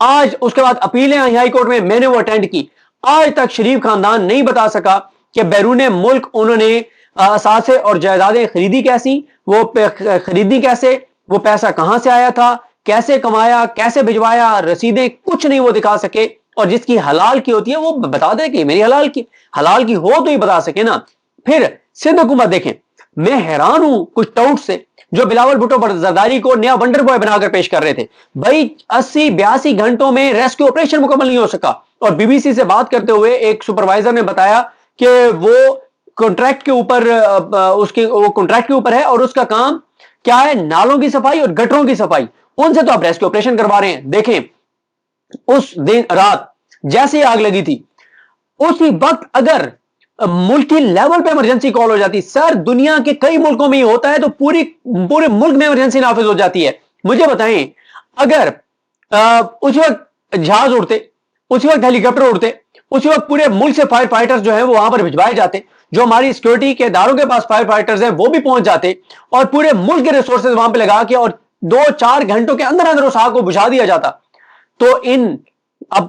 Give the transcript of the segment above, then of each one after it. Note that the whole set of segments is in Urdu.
آج اس کے بعد اپیلیں آئی ہائی کورٹ میں نے وہ اٹینڈ کی. آج تک شریف خاندان نہیں بتا سکا کہ بیرون ملک انہوں نے اثاثے اور جائیدادیں خریدی کیسی, وہ خریدی کیسے, وہ پیسہ کہاں سے آیا تھا, کیسے کمایا, کیسے بھجوایا, رسیدیں کچھ نہیں وہ دکھا سکے. اور جس کی حلال کی ہوتی ہے وہ بتا دے کہ میری حلال کی ہو تو ہی بتا سکے نا. پھر سندھ حکومت دیکھیں, میں حیران ہوں کچھ ٹاؤٹ سے جو بلاول بھٹو زرداری کو نیا ونڈر بوائے بنا کر پیش کر رہے تھے. بھائی 80-82 گھنٹوں میں ریسکیو آپریشن مکمل نہیں ہو سکا. اور بی بی سی سے بات کرتے ہوئے ایک سپروائزر نے بتایا کہ وہ کنٹریکٹ کے اوپر کنٹریکٹ کے اوپر ہے اور اس کا کام کیا ہے, نالوں کی صفائی اور گٹروں کی صفائی. ان سے تو آپ ریسکیو آپریشن کروا رہے ہیں. دیکھیں اس دن رات جیسے آگ لگی تھی اسی وقت اگر ملکی لیول پہ ایمرجنسی کال ہو جاتی, سر دنیا کے کئی ملکوں میں یہ ہوتا ہے, تو پورے ملک میں ایمرجنسی نافذ ہو جاتی ہے. مجھے بتائیں اگر اس وقت جہاز اڑتے, اسی وقت ہیلی کاپٹر اڑتے, اسی وقت پورے ملک سے فائر فائٹرز جو ہیں وہ وہاں پر بھجوائے جاتے, جو ہماری سیکورٹی کے اداروں کے پاس فائر فائٹرز ہیں وہ بھی پہنچ جاتے اور پورے ملک کے ریسورسز وہاں پہ لگا کے اور 2-4 گھنٹوں کے اندر اندر اس آگ کو بجھا دیا جاتا. تو اب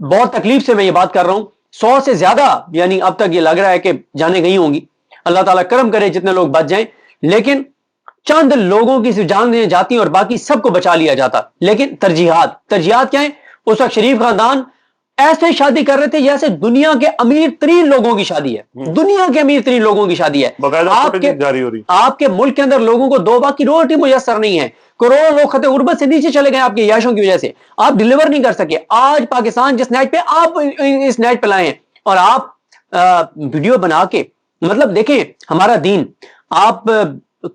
بہت تکلیف سے میں یہ بات کر رہا ہوں, 100 سے زیادہ یعنی اب تک یہ لگ رہا ہے کہ جانیں گئی ہوں گی. اللہ تعالیٰ کرم کرے جتنے لوگ بچ جائیں, لیکن چند لوگوں کی جانیں جاتی ہیں اور باقی سب کو بچا لیا جاتا. لیکن ترجیحات کیا ہیں؟ اس وقت شریف خاندان ایسے شادی کر رہے تھے جیسے دنیا کے امیر ترین لوگوں کی شادی ہے, دنیا کے امیر ترین لوگوں کی شادی ہے. آپ کے ملک کے اندر لوگوں کو 2 وقت کی روٹی میسر نہیں ہے. کروڑوں لوگ خطے غربت سے نیچے چلے گئے آپ کی عیاشوں کی وجہ سے, آپ ڈیلیور نہیں کر سکے. آج پاکستان جس نیٹ پہ آپ اس نیٹ پہ لائے ہیں اور آپ ویڈیو بنا کے, مطلب دیکھیں ہمارا دین آپ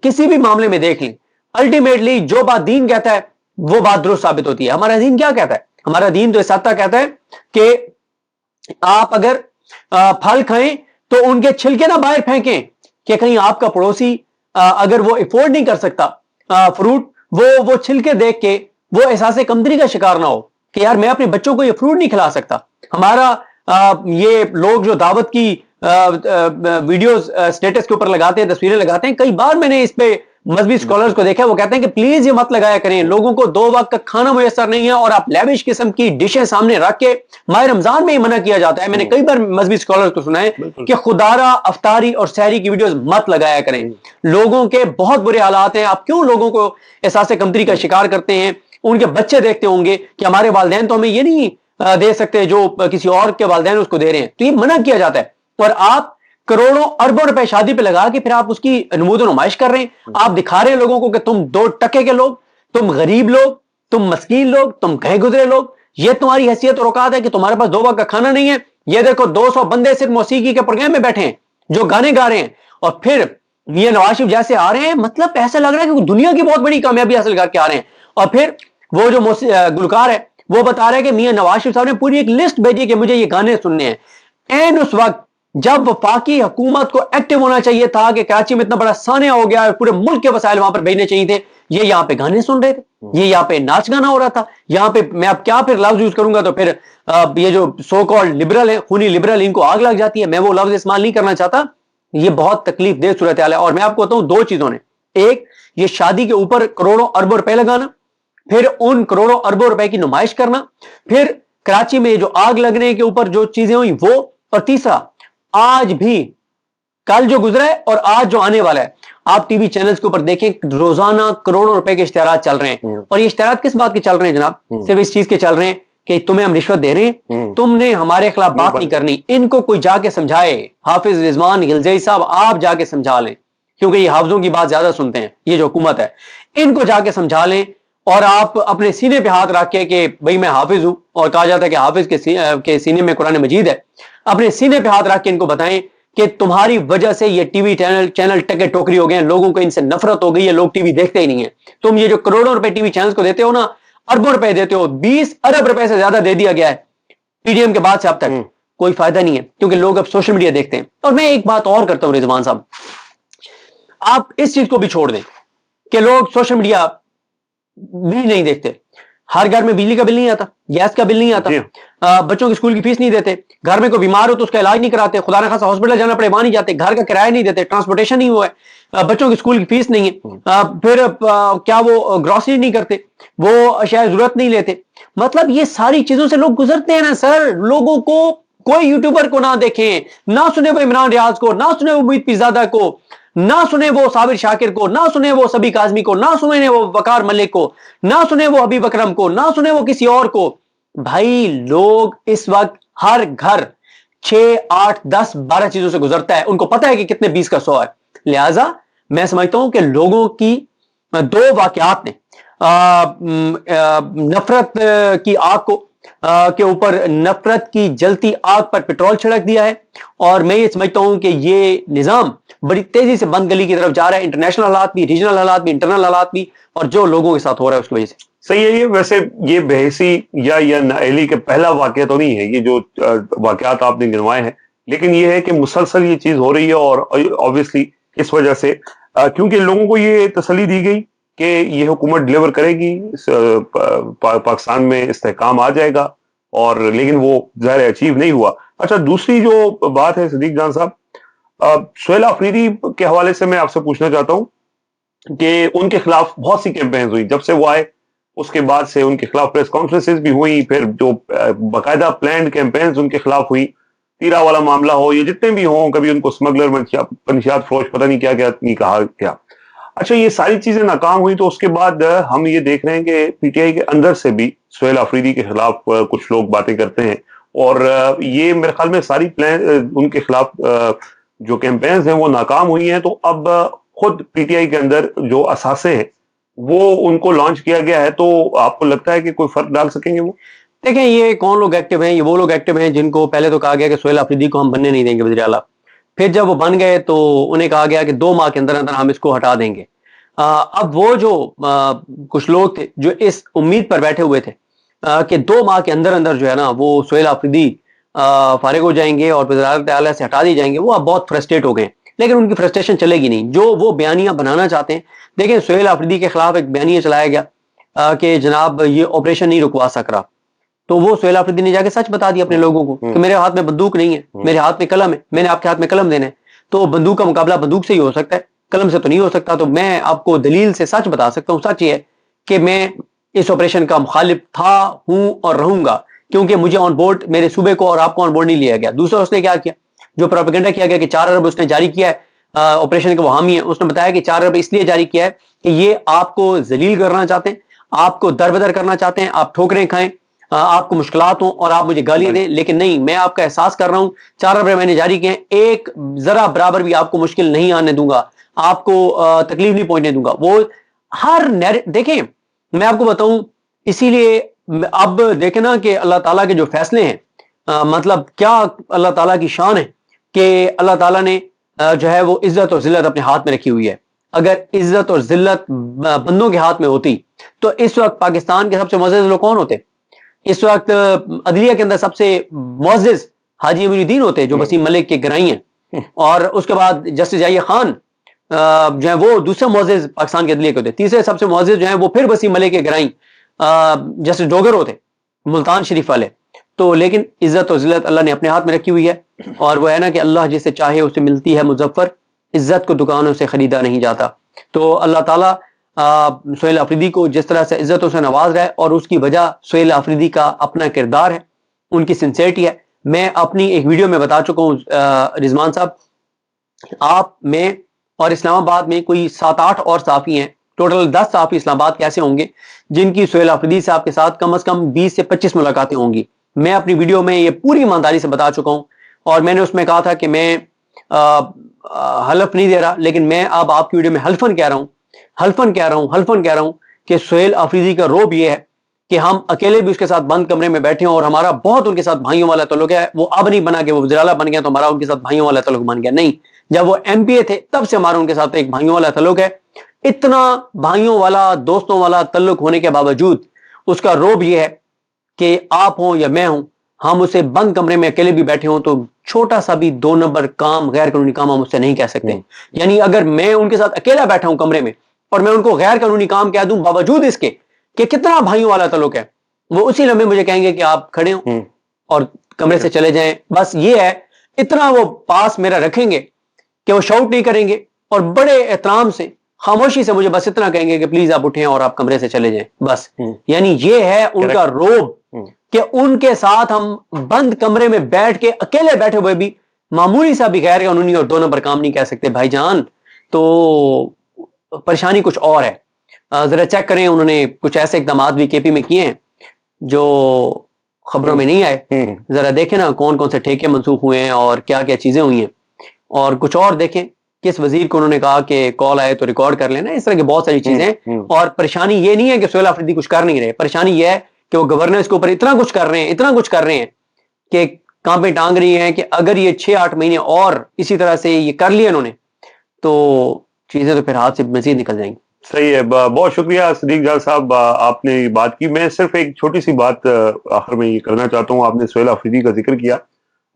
کسی بھی معاملے میں دیکھ لیں, الٹیمیٹلی جو بات دین کہتا ہے وہ بات درست ثابت ہوتی ہے. ہمارا دین کیا کہتا ہے؟ ہمارا دین تو اس حد تک کہتا ہے کہ آپ اگر پھل کھائیں تو ان کے چھلکے نہ باہر پھینکیں, کہ کہیں آپ کا پڑوسی اگر وہ افورڈ نہیں کر سکتا فروٹ, وہ چھلکے دیکھ کے وہ احساس کمتری کا شکار نہ ہو کہ یار میں اپنے بچوں کو یہ فروٹ نہیں کھلا سکتا. ہمارا یہ لوگ جو دعوت کی ویڈیوز سٹیٹس کے اوپر لگاتے ہیں, تصویریں لگاتے ہیں, کئی بار میں نے اس پہ مذہبی اسکالرز کو دیکھا, وہ کہتے ہیں کہ پلیز یہ مت لگایا کریں, لوگوں کو 2 وقت کا کھانا میسر نہیں ہے اور آپ لیوش قسم کی ڈشیں سامنے رکھ کے ماہ رمضان میں ہی منع کیا جاتا ہے. میں نے کئی بار مذہبی اسکالرز کو سنا ہے کہ خدارہ افطاری اور سحری کی ویڈیوز مت لگایا کریں. لوگوں کے بہت برے حالات ہیں, آپ کیوں لوگوں کو احساس کمتری کا شکار کرتے ہیں؟ ان کے بچے دیکھتے ہوں گے کہ ہمارے والدین تو ہمیں یہ نہیں دے سکتے جو کسی اور کے والدین اس کو دے رہے ہیں, تو یہ منع کیا جاتا ہے. اور آپ کروڑوں اربوں روپے شادی پہ لگا کے پھر آپ اس کی نمود و نمائش کر رہے ہیں. آپ دکھا رہے ہیں لوگوں کو کہ تم 2 ٹکے کے لوگ, تم غریب لوگ, تم مسکین لوگ, تم گئے گزرے لوگ, یہ تمہاری حیثیت اور اوقات ہے کہ تمہارے پاس 2 وقت کا کھانا نہیں ہے. یہ دیکھو 200 بندے صرف موسیقی کے پروگرام میں بیٹھے ہیں جو گانے گا رہے ہیں, اور پھر یہ نواز شریف جیسے آ رہے ہیں, مطلب ایسا لگ رہا ہے کہ دنیا کی بہت بڑی کامیابی حاصل کر کے آ رہے ہیں. اور پھر وہ جو گلوکار ہے وہ بتا رہے ہیں کہ میاں نواز شریف صاحب نے پوری ایک لسٹ بھیجی کہ مجھے یہ گانے سننے ہیں. اینڈ اس وقت جب وفاقی حکومت کو ایکٹیو ہونا چاہیے تھا کہ کراچی میں اتنا بڑا سانحہ ہو گیا, پورے ملک کے وسائل وہاں پر بھیجنے چاہیے تھے, یہ یہاں پہ گانے سن رہے تھے, یہ یہاں پہ ناچ گانا ہو رہا تھا. یہاں پہ میں اب کیا پھر لفظ یوز کروں گا تو پھر یہ جو سو کالڈ لبرل ہیں, خونی لبرل, ان کو آگ لگ جاتی ہے. میں وہ لفظ استعمال نہیں کرنا چاہتا, یہ بہت تکلیف دہ صورتحال ہے. اور میں آپ کو بتاؤں 2 چیزوں نے, ایک یہ شادی کے اوپر کروڑوں اربوں روپے لگانا, پھر ان کروڑوں اربوں روپے کی نمائش کرنا, پھر کراچی میں جو آگ لگنے کے اوپر جو چیزیں ہوئی وہ, اور تیسرا آج بھی کل جو گزرا ہے اور آج جو آنے والا ہے, آپ ٹی وی چینلز کے اوپر دیکھیں روزانہ کروڑوں روپے کے اشتہارات چل رہے ہیں. اور یہ اشتہارات کس بات کے چل رہے ہیں جناب؟ صرف اس چیز کے چل رہے ہیں کہ تمہیں ہم رشوت دے رہے ہیں, تم نے ہمارے خلاف بات نہیں کرنی. ان کو کوئی جا کے سمجھائے, حافظ رضوان غلزئی صاحب آپ جا کے سمجھا لیں, کیونکہ یہ حافظوں کی بات زیادہ سنتے ہیں, یہ جو حکومت ہے ان کو جا کے سمجھا لیں. اور آپ اپنے سینے پہ ہاتھ رکھ کے کہ بھئی میں حافظ ہوں, اور کہا جاتا ہے کہ حافظ کے سینے میں قرآن مجید ہے, اپنے سینے پہ ہاتھ رکھ کے ان کو بتائیں کہ تمہاری وجہ سے یہ ٹی وی چینل ٹکے ٹوکری ہو گئے ہیں, لوگوں کو ان سے نفرت ہو گئی ہے, لوگ ٹی وی دیکھتے ہی نہیں ہیں. تم یہ جو کروڑوں روپے ٹی وی چینلز کو دیتے ہو نا, اربوں روپے دیتے ہو, 20 ارب روپے سے زیادہ دے دیا گیا ہے پی ڈی ایم کے بعد سے اب تک, کوئی فائدہ نہیں ہے کیونکہ لوگ اب سوشل میڈیا دیکھتے ہیں. اور میں ایک بات اور کرتا ہوں رضوان صاحب, آپ اس چیز کو بھی چھوڑ دیں کہ لوگ سوشل میڈیا بھی نہیں دیکھتے. ہر گھر میں بجلی کا بل نہیں آتا, گیس کا بل نہیں آتا, بچوں کی اسکول کی فیس نہیں دیتے, گھر میں کوئی بیمار ہو تو اس کا علاج نہیں کراتے, خدا نہ خاصا ہاسپٹل جانا پڑے وہاں نہیں جاتے, گھر کا کرایہ نہیں دیتے, ٹرانسپورٹیشن نہیں ہوا ہے, بچوں کی اسکول کی فیس نہیں ہے, پھر کیا وہ گروسری نہیں کرتے, وہ اشیاء ضرورت نہیں لیتے. مطلب یہ ساری چیزوں سے لوگ گزرتے ہیں نا سر. لوگوں کو کوئی یوٹیوبر کو نہ دیکھیں, نہ سنے وہ عمران ریاض کو, نہ سنے وہ امید پیرزادہ کو, نہ سنے وہ صابر شاکر کو, نہ سنے وہ سبی کاظمی کو, نہ سنے وہ وقار ملک کو, نہ سنے وہ حبیب اکرم کو, نہ سنے وہ کسی اور کو. بھائی لوگ اس وقت ہر گھر 6 8 10 12 چیزوں سے گزرتا ہے, ان کو پتا ہے کہ کتنے 20 کا 100 ہے. لہذا میں سمجھتا ہوں کہ لوگوں کی دو واقعات نے نفرت کی آگ کو کے اوپر نفرت کی جلتی آگ پر پٹرول چھڑک دیا ہے, اور میں یہ سمجھتا ہوں کہ یہ نظام بڑی تیزی سے بند گلی کی طرف جا رہا ہے, انٹرنیشنل حالات بھی, ریجنل حالات بھی, انٹرنل حالات بھی, اور جو لوگوں کے ساتھ ہو رہا ہے اس کی وجہ سے. صحیح ہے. یہ ویسے یہ بحیثی یا نااہلی کے پہلا واقعہ تو نہیں ہے یہ جو واقعات آپ نے گنوائے ہیں, لیکن یہ ہے کہ مسلسل یہ چیز ہو رہی ہے, اور obviously اس وجہ سے کیونکہ لوگوں کو یہ تسلی دی گئی کہ یہ حکومت ڈلیور کرے گی, پاکستان میں استحکام آ جائے گا, اور لیکن وہ ظاہر اچیو نہیں ہوا. اچھا, دوسری جو بات ہے صدیق جان صاحب, سہیل آفریدی کے حوالے سے میں آپ سے پوچھنا چاہتا ہوں کہ ان کے خلاف بہت سی کیمپینز ہوئی جب سے وہ آئے, اس کے بعد سے ان کے خلاف پریس کانفرنسز بھی ہوئی, پھر جو باقاعدہ پلانڈ کیمپینز ان کے خلاف ہوئی, تیرا والا معاملہ ہو, یہ جتنے بھی ہوں, کبھی ان کو اسمگلر منشیات فروش پتہ نہیں کیا نہیں کہا کیا. اچھا, یہ ساری چیزیں ناکام ہوئی تو اس کے بعد ہم یہ دیکھ رہے ہیں کہ پی ٹی آئی کے اندر سے بھی سہیل آفریدی کے خلاف کچھ لوگ باتیں کرتے ہیں, اور یہ میرے خیال میں ساری ان کے خلاف جو کیمپینز ہیں وہ ناکام ہوئی ہیں. تو اب خود پی ٹی آئی کے اندر جو اثاثے ہیں وہ ان کو لانچ کیا گیا ہے, تو آپ کو لگتا ہے کہ کوئی فرق ڈال سکیں گے وہ؟ دیکھیں, یہ کون لوگ ایکٹیو ہیں؟ یہ وہ لوگ ایکٹیو ہیں جن کو پہلے تو کہا گیا کہ سہیل آفریدی کو ہم بننے نہیں دیں گے وزیر اعلیٰ, پھر جب وہ بن گئے تو انہیں کہا گیا کہ 2 ماہ کے اندر اندر ہم اس کو ہٹا دیں گے. اب وہ جو کچھ لوگ تھے جو اس امید پر بیٹھے ہوئے تھے کہ 2 ماہ کے اندر اندر جو ہے نا وہ سہیل آفریدی فارغ ہو جائیں گے اور وزارت اعلیٰ سے ہٹا دی جائیں گے, وہ اب بہت فرسٹریٹ ہو گئے. لیکن ان کی فرسٹریشن چلے گی نہیں. جو وہ بیانیہ بنانا چاہتے ہیں, دیکھیں سہیل آفریدی کے خلاف ایک بیانیہ چلایا گیا کہ جناب یہ آپریشن نہیں رکوا سک رہا, تو وہ سہیل آفریدی نے جا کے سچ بتا دیا اپنے لوگوں کو کہ میرے ہاتھ میں بندوق نہیں ہے, میرے ہاتھ میں قلم ہے, میں نے آپ کے ہاتھ میں قلم دینا ہے, تو بندوق کا مقابلہ بندوق سے ہی ہو سکتا ہے, قلم سے تو نہیں ہو سکتا. تو میں آپ کو دلیل سے سچ بتا سکتا ہوں, سچ یہ ہے کہ میں اس آپریشن کا مخالف تھا, ہوں اور رہوں گا, کیونکہ مجھے آن بورڈ میرے صوبے کو اور آپ کو آن بورڈ نہیں لیا گیا. دوسرا اس نے کیا کیا, جو پروپیگنڈا کیا گیا کہ 4 ارب اس نے جاری کیا ہے آپریشن کے وہ حامی ہیں, اس نے بتایا کہ 4 ارب اس لیے جاری کیا ہے کہ یہ آپ کو ذلیل کرنا چاہتے ہیں, آپ کو دربدر کرنا چاہتے ہیں, آپ ٹھوکریں کھائیں, آپ کو مشکلات ہوں اور آپ مجھے گالیاں دیں, لیکن نہیں, میں آپ کا احساس کر رہا ہوں 4 ارب میں نے جاری کیے ہیں, ایک ذرا برابر بھی آپ کو مشکل نہیں آنے دوں گا, آپ کو تکلیف نہیں پہنچنے دوں گا. وہ ہر دیکھیں میں آپ کو بتاؤں, اسی لیے اب دیکھیں نا کہ اللہ تعالیٰ کے جو فیصلے ہیں, مطلب کیا اللہ تعالیٰ کی شان ہے کہ اللہ تعالیٰ نے جو ہے وہ عزت اور ذلت اپنے ہاتھ میں رکھی ہوئی ہے. اگر عزت اور ذلت بندوں کے ہاتھ میں ہوتی تو اس وقت پاکستان کے سب سے معزز لوگ کون ہوتے؟ اس وقت عدلیہ کے اندر سب سے معزز حاجی امین الدین ہوتے جو وسیم ملک کے گرائی ہیں, اور اس کے بعد جسٹس یحییٰ خان جو ہے وہ دوسرے معزز پاکستان کے عدلیہ کے ہوتے. تیسرے سب سے معزز جو ہیں وہ پھر وسیم ملک کے گرائی جسٹس ڈوگر ہوتے, ملتان شریف والے. تو لیکن عزت اور ذلت اللہ نے اپنے ہاتھ میں رکھی ہوئی ہے, اور وہ ہے نا کہ اللہ جسے چاہے اسے ملتی ہے مظفر, عزت کو دکانوں سے خریدا نہیں جاتا. تو اللہ تعالیٰ سہیل آفریدی کو جس طرح سے عزتوں سے نواز رہا ہے, اور اس کی وجہ سہیل آفریدی کا اپنا کردار ہے, ان کی سنسیئرٹی ہے. میں اپنی ایک ویڈیو میں بتا چکا ہوں رضوان صاحب, آپ میں اور اسلام آباد میں کوئی 7 8 اور صحافی ہیں, ٹوٹل 10 صحافی اسلام آباد کیسے ہوں گے جن کی سہیل آفریدی صاحب کے ساتھ کم از کم 20 سے 25 ملاقاتیں ہوں گی. میں اپنی ویڈیو میں یہ پوری ایمانداری سے بتا چکا ہوں, اور میں نے اس میں کہا تھا کہ میں حلف نہیں دے رہا, لیکن میں اب آپ کی ویڈیو میں حلفن کہہ رہا ہوں کہ سہیل آفریدی کا روب یہ ہے کہ ہم اکیلے بھی اس کے ساتھ بند کمرے میں بیٹھے ہوں, اور ہمارا بہت ان کے ساتھ بھائیوں والا تعلق ہے. وہ اب نہیں بنا کہ وہ وزیر اعلیٰ بن گیا تو ہمارا ان کے ساتھ بھائیوں والا تعلق بن گیا, نہیں, جب وہ ایم پی اے تھے تب سے ہمارا ان کے ساتھ ایک بھائیوں والا تعلق ہے. اتنا بھائیوں والا دوستوں والا تعلق ہونے کے باوجود اس کا روب یہ ہے کہ آپ ہوں یا میں ہوں, ہم اسے بند کمرے میں اکیلے بھی بیٹھے ہوں تو چھوٹا سا بھی 2 نمبر کام, غیر قانونی کام ہم اس سے نہیں کہہ سکتے. یعنی اگر میں ان کے ساتھ اکیلا بیٹھا ہوں کمرے میں اور میں ان کو غیر قانونی کام کہہ دوں باوجود اس کے کہ کتنا بھائیوں والا تعلق ہے، وہ اسی لمحے مجھے کہیں گے کہ آپ کھڑے ہوں اور کمرے سے چلے جائیں. بس یہ ہے، اتنا وہ پاس میرا رکھیں گے کہ وہ شاؤٹ نہیں کریں گے، اور بڑے احترام سے خاموشی سے مجھے بس اتنا کہیں گے کہ پلیز آپ اٹھیں اور آپ کمرے سے چلے جائیں. بس یعنی یہ ہے ان کا روب کہ ان کے ساتھ ہم بند کمرے میں بیٹھ کے اکیلے بیٹھے ہوئے بھی معمولی سا بھی غیر قانونی اور 2 نمبر کام نہیں کہہ سکتے بھائی جان. تو پریشانی کچھ اور ہے. ذرا چیک کریں، انہوں نے کچھ ایسے اقدامات بھی کے پی میں کیے ہیں جو خبروں میں نہیں آئے. ذرا دیکھیں نا کون کون سے ٹھیکے منسوخ ہوئے ہیں اور کیا کیا چیزیں ہوئی ہیں. اور کچھ اور دیکھیں کس وزیر کو انہوں نے کہا کہ کال آئے تو ریکارڈ کر لینا. اس طرح کی بہت ساری چیزیں ہیں. اور پریشانی یہ نہیں ہے کہ سہیل آفریدی کچھ کر نہیں رہے، پریشانی یہ ہے کہ وہ گورننس کے اوپر اتنا کچھ کر رہے ہیں کہ کانپیں ٹانگ رہی ہیں کہ اگر یہ 6-8 مہینے اور اسی طرح سے یہ کر لیا انہوں نے تو چیزیں تو پھر ہاتھ سے مزید نکل جائیں گی. صحیح ہے. بہت شکریہ صدیق جان صاحب، آپ نے یہ بات کی. میں صرف ایک چھوٹی سی بات آخر میں یہ کرنا چاہتا ہوں. آپ نے سہیل آفریدی کا ذکر کیا.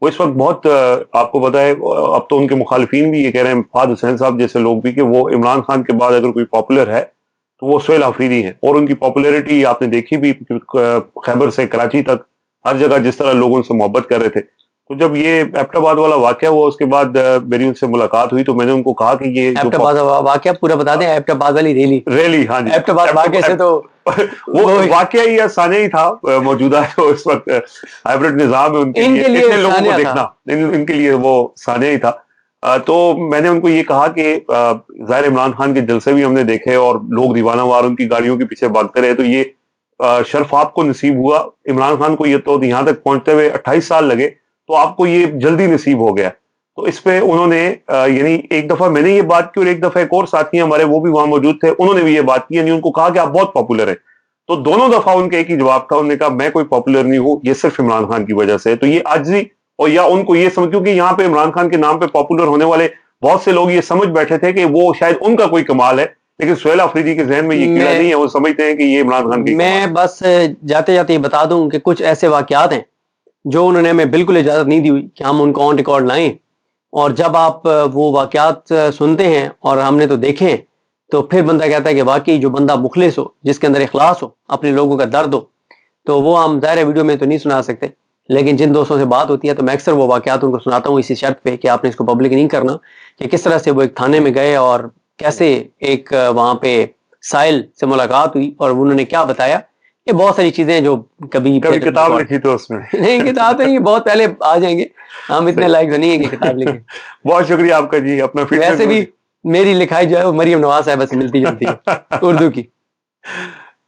وہ اس وقت بہت آپ کو پتا ہے، اب تو ان کے مخالفین بھی یہ کہہ رہے ہیں، فہد حسین صاحب جیسے لوگ بھی، کہ وہ عمران خان کے بعد اگر کوئی پاپولر ہے تو وہ سہیل آفریدی ہیں. اور ان کی پاپولیرٹی آپ نے دیکھی بھی، خیبر سے کراچی تک ہر جگہ جس طرح لوگ ان سے محبت کر رہے تھے. تو جب یہ ایبٹ آباد والا واقعہ ہوا، اس کے بعد میری ان سے ملاقات ہوئی تو میں نے ان کو کہا کہ یہ ایبٹ آباد واقعہ پورا بتا دیں. ایبٹ آباد والی ریلی، ہاں جی، ایبٹ آباد واقعے سے تو وہ واقعہ ہی ثانیہ ہی تھا. موجودہ جو اس وقت ہائبرڈ نظام ہے ان کے لیے اتنے لوگوں کو دیکھنا ان کے لیے وہ ثانیہ ہی تھا. تو میں نے ان کو یہ کہا کہ ظاہر عمران خان کے جلسے بھی ہم نے دیکھے اور لوگ دیوانہ وار ان کی گاڑیوں کے پیچھے بھاگتے رہے، تو یہ شرف آپ کو نصیب ہوا. عمران خان کو یہ تو یہاں تک پہنچتے ہوئے 28 سال لگے، تو آپ کو یہ جلدی نصیب ہو گیا. تو اس پہ انہوں نے یعنی ایک دفعہ میں نے یہ بات کی اور ایک دفعہ ایک اور ساتھی ہمارے وہ بھی وہاں موجود تھے، انہوں نے بھی یہ بات کی. یعنی ان کو کہا کہ آپ بہت پاپولر ہیں. تو دونوں دفعہ ان کا ایک ہی جواب تھا، انہوں نے کہا میں کوئی پاپولر نہیں ہوں، یہ صرف عمران خان کی وجہ سے. تو یہ عاجزی، اور یا ان کو یہ سمجھ، کیونکہ یہاں پہ عمران خان کے نام پہ پاپولر ہونے والے بہت سے لوگ یہ سمجھ بیٹھے تھے کہ وہ شاید ان کا کوئی کمال ہے، لیکن سہیل آفریدی کے ذہن میں یہ کیڑا نہیں ہے. وہ سمجھتے ہیں کہ یہ عمران خان کی. میں بس جاتے جاتے یہ بتا دوں کہ کچھ ایسے واقعات ہیں جو انہوں نے ہمیں بالکل اجازت نہیں دی ہوئی کہ ہم ان کو آن ریکارڈ لائیں. اور جب آپ وہ واقعات سنتے ہیں اور ہم نے تو دیکھے، تو پھر بندہ کہتا ہے کہ واقعی جو بندہ مخلص ہو، جس کے اندر اخلاص ہو، اپنے لوگوں کا درد ہو، تو وہ ہم ظاہر ویڈیو میں تو نہیں سنا سکتے. لیکن جن دوستوں سے بات ہوتی ہے تو میں اکثر وہ واقعات ان کو سناتا ہوں اسی شرط پہ کہ آپ نے اس کو پبلک نہیں کرنا، کہ کس طرح سے وہ ایک تھانے میں گئے اور کیسے ایک وہاں پہ سائل سے ملاقات ہوئی اور انہوں نے کیا بتایا. یہ بہت ساری چیزیں جو کبھی کتاب لکھی تو اس میں نہیں، کتاب نہیں، بہت پہلے آ جائیں گے. ہم اتنے لائق نہیں ہیں کہ کتاب لکھیں. بہت شکریہ آپ کا جی. اپنا ویسے بھی میری لکھائی جو ہے وہ مریم نواز صاحبہ سے ملتی جلتی ہے اردو کی.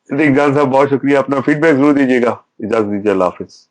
صدیق جان صاحب بہت شکریہ. اپنا فیڈ بیک ضرور دیجیے گا. اجازت دیجیے. اللہ حافظ.